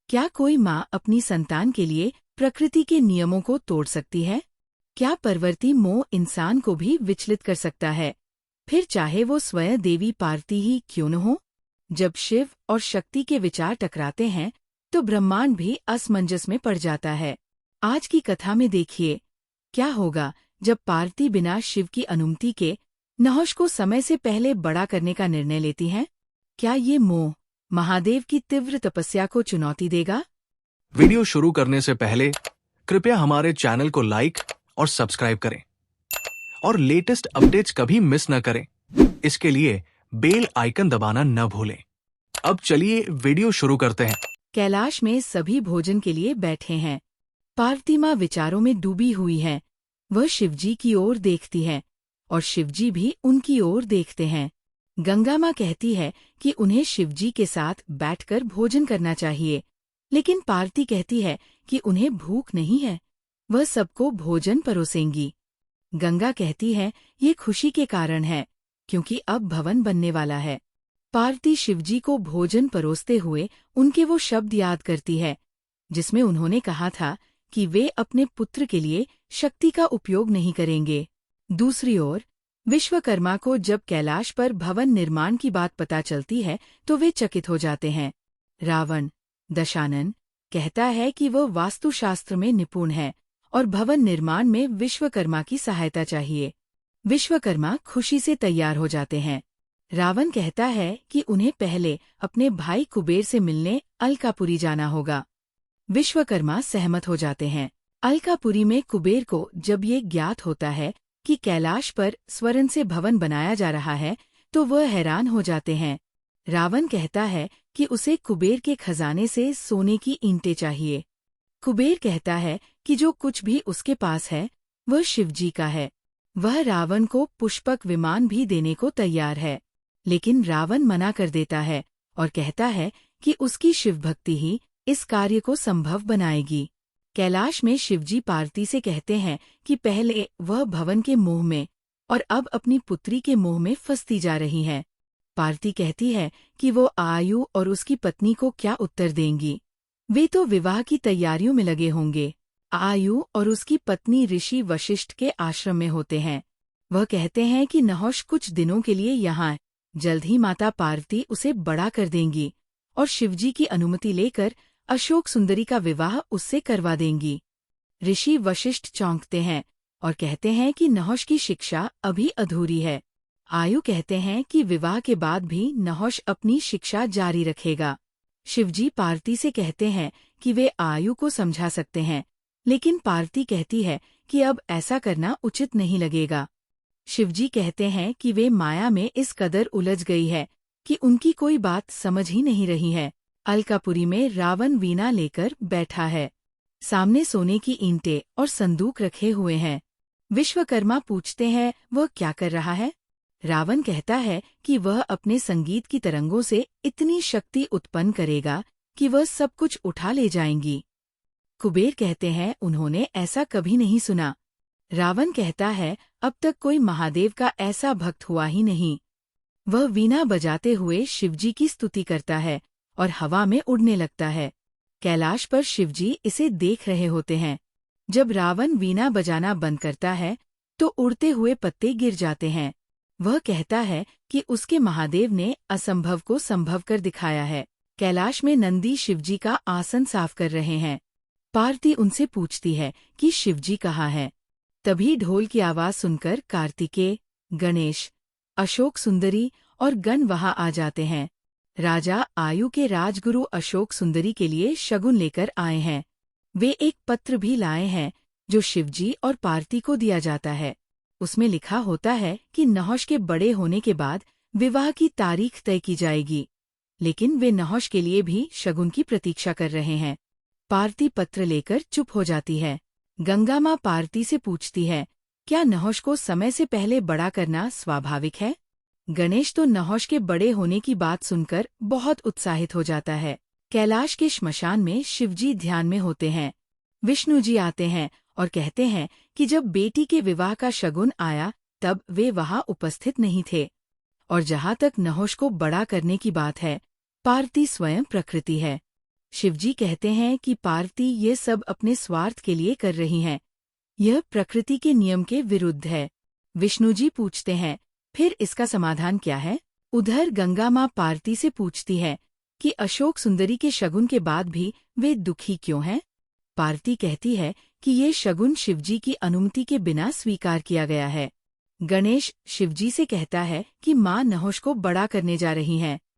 क्या कोई माँ अपनी संतान के लिए प्रकृति के नियमों को तोड़ सकती है? क्या परवर्ती मोह इंसान को भी विचलित कर सकता है, फिर चाहे वो स्वयं देवी पार्वती ही क्यों न हो? जब शिव और शक्ति के विचार टकराते हैं तो ब्रह्मांड भी असमंजस में पड़ जाता है। आज की कथा में देखिए क्या होगा जब पार्वती बिना शिव की अनुमति के नहुष को समय से पहले बड़ा करने का निर्णय लेती हैं। क्या ये मोह महादेव की तीव्र तपस्या को चुनौती देगा? वीडियो शुरू करने से पहले कृपया हमारे चैनल को लाइक और सब्सक्राइब करें और लेटेस्ट अपडेट्स कभी मिस न करें। इसके लिए बेल आइकन दबाना न भूलें। अब चलिए वीडियो शुरू करते हैं। कैलाश में सभी भोजन के लिए बैठे हैं। पार्वती माँ विचारों में डूबी हुई है। वह शिवजी की ओर देखती है और शिवजी भी उनकी ओर देखते हैं। गंगा माँ कहती है कि उन्हें शिवजी के साथ बैठकर भोजन करना चाहिए, लेकिन पार्वती कहती है कि उन्हें भूख नहीं है, वह सबको भोजन परोसेंगी। गंगा कहती है ये खुशी के कारण है क्योंकि अब भवन बनने वाला है। पार्वती शिवजी को भोजन परोसते हुए उनके वो शब्द याद करती है जिसमें उन्होंने कहा था कि वे अपने पुत्र के लिए शक्ति का उपयोग नहीं करेंगे। दूसरी ओर विश्वकर्मा को जब कैलाश पर भवन निर्माण की बात पता चलती है तो वे चकित हो जाते हैं। रावण दशानन कहता है कि वह वास्तुशास्त्र में निपुण है और भवन निर्माण में विश्वकर्मा की सहायता चाहिए। विश्वकर्मा खुशी से तैयार हो जाते हैं। रावण कहता है कि उन्हें पहले अपने भाई कुबेर से मिलने अलकापुरी जाना होगा। विश्वकर्मा सहमत हो जाते हैं। अलकापुरी में कुबेर को जब ये ज्ञात होता है कि कैलाश पर स्वर्ण से भवन बनाया जा रहा है तो वह हैरान हो जाते हैं। रावण कहता है कि उसे कुबेर के खजाने से सोने की ईंटें चाहिए। कुबेर कहता है कि जो कुछ भी उसके पास है वह शिवजी का है। वह रावण को पुष्पक विमान भी देने को तैयार है, लेकिन रावण मना कर देता है और कहता है कि उसकी शिवभक्ति ही इस कार्य को संभव बनाएगी। कैलाश में शिवजी पार्वती से कहते हैं कि पहले वह भवन के मोह में और अब अपनी पुत्री के मोह में फंसती जा रही हैं। पार्वती कहती है कि वो आयु और उसकी पत्नी को क्या उत्तर देंगी। वे तो विवाह की तैयारियों में लगे होंगे। आयु और उसकी पत्नी ऋषि वशिष्ठ के आश्रम में होते हैं। वह कहते हैं कि नहुष कुछ दिनों के लिए यहाँ है, जल्द ही माता पार्वती उसे बड़ा कर देंगी और शिवजी की अनुमति लेकर अशोक सुंदरी का विवाह उससे करवा देंगी। ऋषि वशिष्ठ चौंकते हैं और कहते हैं कि नहुष की शिक्षा अभी अधूरी है। आयु कहते हैं कि विवाह के बाद भी नहुष अपनी शिक्षा जारी रखेगा। शिवजी पार्वती से कहते हैं कि वे आयु को समझा सकते हैं, लेकिन पार्वती कहती है कि अब ऐसा करना उचित नहीं लगेगा। शिवजी कहते हैं कि वे माया में इस कदर उलझ गई है कि उनकी कोई बात समझ ही नहीं रही है। अलकापुरी में रावण वीणा लेकर बैठा है। सामने सोने की ईंटें और संदूक रखे हुए हैं। विश्वकर्मा पूछते हैं वह क्या कर रहा है। रावण कहता है कि वह अपने संगीत की तरंगों से इतनी शक्ति उत्पन्न करेगा कि वह सब कुछ उठा ले जाएंगी। कुबेर कहते हैं उन्होंने ऐसा कभी नहीं सुना। रावण कहता है अब तक कोई महादेव का ऐसा भक्त हुआ ही नहीं। वह वीणा बजाते हुए शिवजी की स्तुति करता है और हवा में उड़ने लगता है। कैलाश पर शिवजी इसे देख रहे होते हैं। जब रावण वीणा बजाना बंद करता है तो उड़ते हुए पत्ते गिर जाते हैं। वह कहता है कि उसके महादेव ने असंभव को संभव कर दिखाया है। कैलाश में नंदी शिवजी का आसन साफ कर रहे हैं। पार्वती उनसे पूछती है कि शिवजी कहाँ है। तभी ढोल की आवाज सुनकर कार्तिकेय, गणेश, अशोक सुंदरी और गण वहां आ जाते हैं। राजा आयु के राजगुरु अशोक सुंदरी के लिए शगुन लेकर आए हैं। वे एक पत्र भी लाए हैं जो शिवजी और पार्वती को दिया जाता है। उसमें लिखा होता है कि नहुष के बड़े होने के बाद विवाह की तारीख तय की जाएगी, लेकिन वे नहुष के लिए भी शगुन की प्रतीक्षा कर रहे हैं। पार्वती पत्र लेकर चुप हो जाती है। गंगा माँ पार्वती से पूछती है क्या नहुष को समय से पहले बड़ा करना स्वाभाविक है। गणेश तो नहुष के बड़े होने की बात सुनकर बहुत उत्साहित हो जाता है। कैलाश के श्मशान में शिवजी ध्यान में होते हैं। विष्णु जी आते हैं और कहते हैं कि जब बेटी के विवाह का शगुन आया तब वे वहां उपस्थित नहीं थे। और जहां तक नहुष को बड़ा करने की बात है, पार्वती स्वयं प्रकृति है। शिवजी कहते हैं कि पार्वती ये सब अपने स्वार्थ के लिए कर रही हैं। यह प्रकृति के नियम के विरुद्ध है। विष्णुजी पूछते हैं, फिर इसका समाधान क्या है? उधर गंगा माँ पार्वती से पूछती है कि अशोक सुंदरी के शगुन के बाद भी वे दुखी क्यों हैं? पार्वती कहती है कि ये शगुन शिवजी की अनुमति के बिना स्वीकार किया गया है। गणेश शिवजी से कहता है कि माँ नहुष को बड़ा करने जा रही हैं।